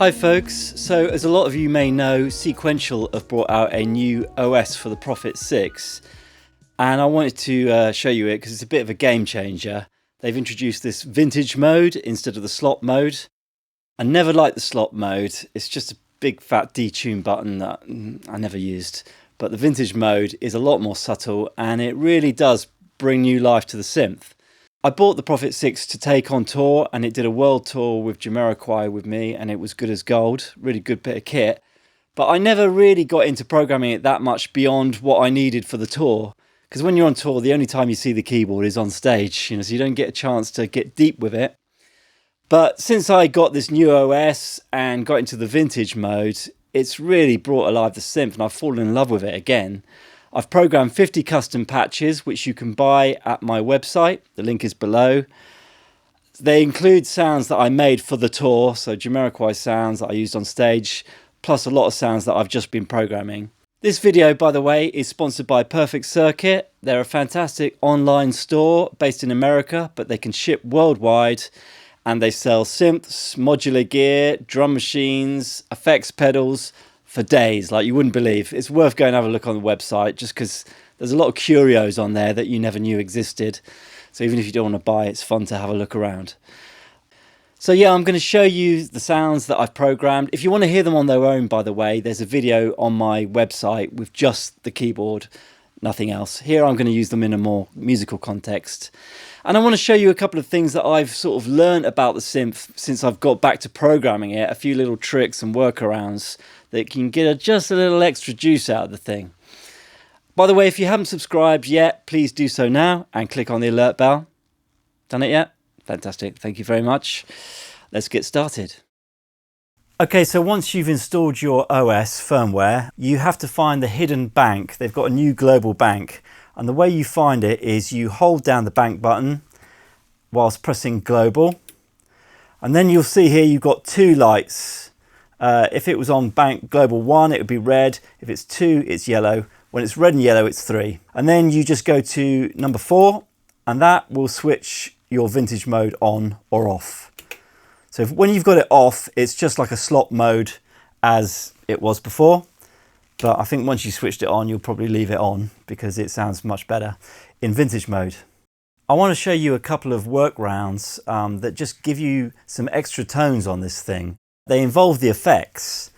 Hi folks, so as a lot of you may know, Sequential have brought out a new OS for the Prophet 6 and I wanted to show you it because it's a bit of a game changer. They've introduced this vintage mode instead of the slot mode. I never liked the slot mode, it's just a big fat detune button that I never used. But the vintage mode is a lot more subtle and it really does bring new life to the synth. I bought the Prophet 6 to take on tour and it did a world tour with Jamiroquai with me and it was good as gold, really good bit of kit. But I never really got into programming it that much beyond what I needed for the tour. Because when you're on tour, the only time you see the keyboard is on stage, so you don't get a chance to get deep with it. But since I got this new OS and got into the vintage mode, it's really brought alive the synth and I've fallen in love with it again. I've programmed 50 custom patches, which you can buy at my website. The link is below. They include sounds that I made for the tour, so Jamiroquai sounds that I used on stage, plus a lot of sounds that I've just been programming. This video, by the way, is sponsored by Perfect Circuit. They're a fantastic online store based in America, but they can ship worldwide. And they sell synths, modular gear, drum machines, effects pedals, for days, like you wouldn't believe. It's worth going and have a look on the website just because there's a lot of curios on there that you never knew existed. So even if you don't want to buy, it's fun to have a look around. So yeah, I'm going to show you the sounds that I've programmed. If you want to hear them on their own, by the way, there's a video on my website with just the keyboard, nothing else. Here I'm going to use them in a more musical context. And I want to show you a couple of things that I've sort of learned about the synth since I've got back to programming it, a few little tricks and workarounds that can get just a little extra juice out of the thing. By the way, if you haven't subscribed yet, please do so now and click on the alert bell. Done it yet? Fantastic, thank you very much. Let's get started. Okay, so once you've installed your OS firmware, you have to find the hidden bank. They've got a new global bank. And the way you find it is you hold down the bank button whilst pressing global. And then you'll see here you've got two lights. If it was on bank global 1, it would be red. If it's 2, it's yellow. When it's red and yellow, it's 3. And then you just go to number 4 and that will switch your vintage mode on or off. So when you've got it off, it's just like a slot mode as it was before. But I think once you switched it on, you'll probably leave it on because it sounds much better in vintage mode. I want to show you a couple of workarounds that just give you some extra tones on this thing. They involve the effects.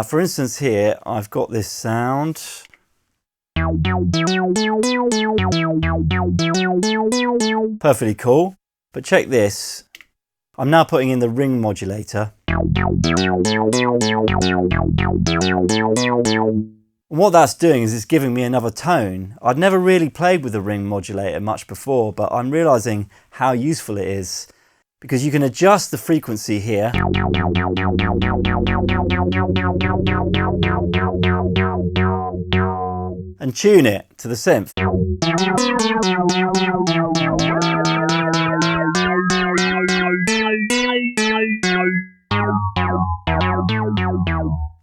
For instance, here I've got this sound. Perfectly cool. But check this. I'm now putting in the ring modulator. And what that's doing is it's giving me another tone. I'd never really played with the ring modulator much before, but I'm realizing how useful it is because you can adjust the frequency here. And tune it to the synth.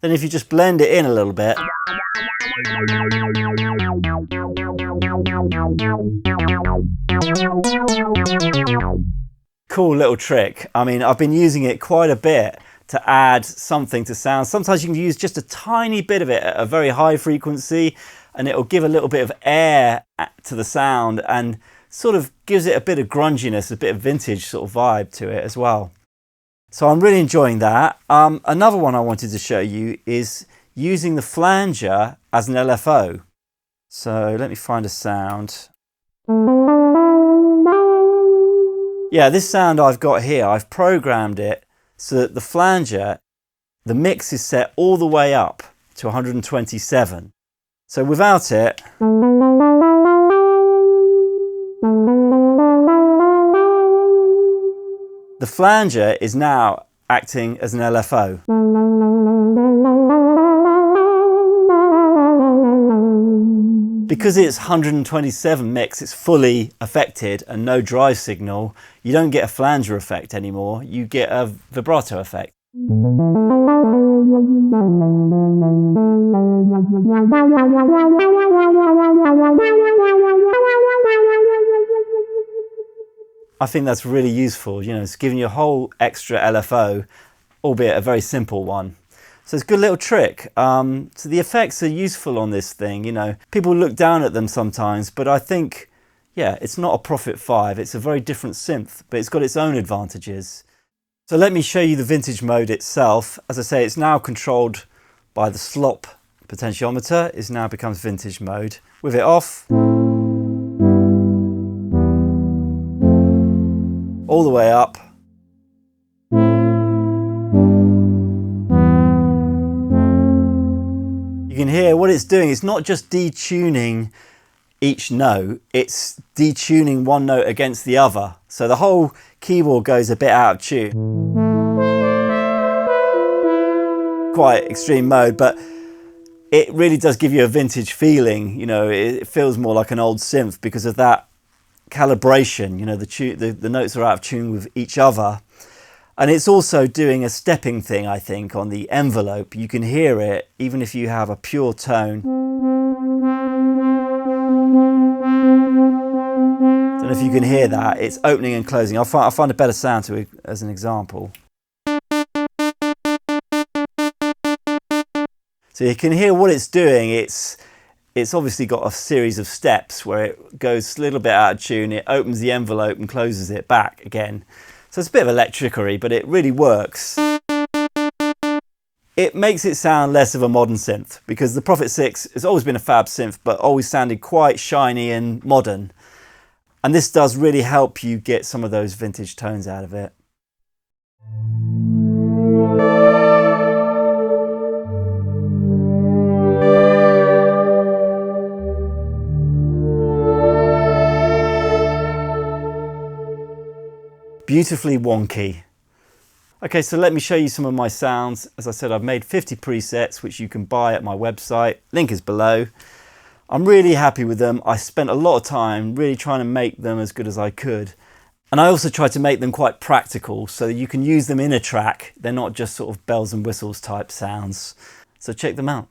Then if you just blend it in a little bit. Cool little trick. I mean, I've been using it quite a bit to add something to sound. Sometimes you can use just a tiny bit of it at a very high frequency and it'll give a little bit of air to the sound and sort of gives it a bit of grunginess, a bit of vintage sort of vibe to it as well. So I'm really enjoying that. Another one I wanted to show you is using the flanger as an LFO. So let me find a sound. Yeah, this sound I've got here, I've programmed it so that the flanger, the mix is set all the way up to 127. So without it, the flanger is now acting as an LFO. Because it's 127 mix, it's fully affected and no drive signal, you don't get a flanger effect anymore, you get a vibrato effect. I think that's really useful, you know, it's giving you a whole extra LFO albeit a very simple one. So it's a good little trick. So the effects are useful on this thing, you know. People look down at them sometimes, but I think, yeah, it's not a Prophet 5. It's a very different synth, but it's got its own advantages. So let me show you the vintage mode itself. As I say, it's now controlled by the slop potentiometer. It now becomes vintage mode. With it off, all the way up, you can hear what it's doing. It's not just detuning each note, it's detuning one note against the other. So the whole keyboard goes a bit out of tune. Quite extreme mode, but it really does give you a vintage feeling. You know, it feels more like an old synth because of that calibration. You know, the notes are out of tune with each other. And it's also doing a stepping thing, I think, on the envelope. You can hear it even if you have a pure tone. Don't know if you can hear that. It's opening and closing. I'll find a better sound to it as an example. So you can hear what it's doing. It's obviously got a series of steps where it goes a little bit out of tune. It opens the envelope and closes it back again. So it's a bit of electricity, but it really works. It makes it sound less of a modern synth because the Prophet 6 has always been a fab synth, but always sounded quite shiny and modern. And this does really help you get some of those vintage tones out of it. Beautifully wonky. Okay, so let me show you some of my sounds. As I said, I've made 50 presets, which you can buy at my website. Link is below. I'm really happy with them. I spent a lot of time really trying to make them as good as I could. And I also tried to make them quite practical so that you can use them in a track. They're not just sort of bells and whistles type sounds. So check them out.